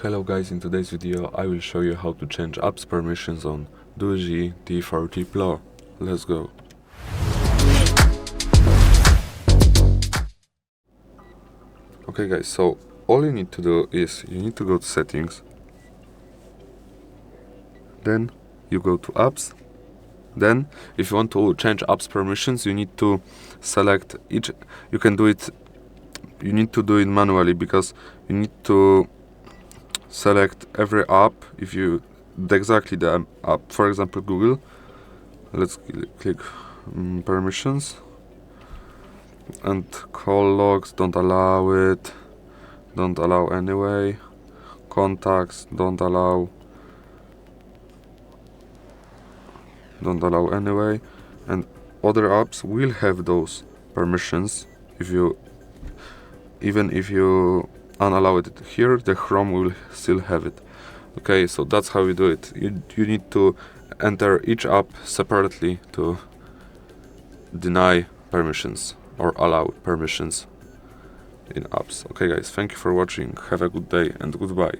Hello guys, in today's video I will show you how to change apps permissions on DOOGEE T40 Pro. Let's go. Okay guys, so all you need to do is you need to go to settings, then you go to apps, then if you want to change apps permissions you need to select each. You need to do it manually because you need to select every app if you exactly the app. For example, Google. Let's click permissions and call logs, don't allow it, don't allow anyway. Contacts, don't allow anyway. And other apps will have those permissions even if you unallow it here, the Chrome will still have it. Okay, so that's how you do it. You need to enter each app separately to deny permissions or allow permissions in apps. Okay guys, thank you for watching, have a good day and goodbye.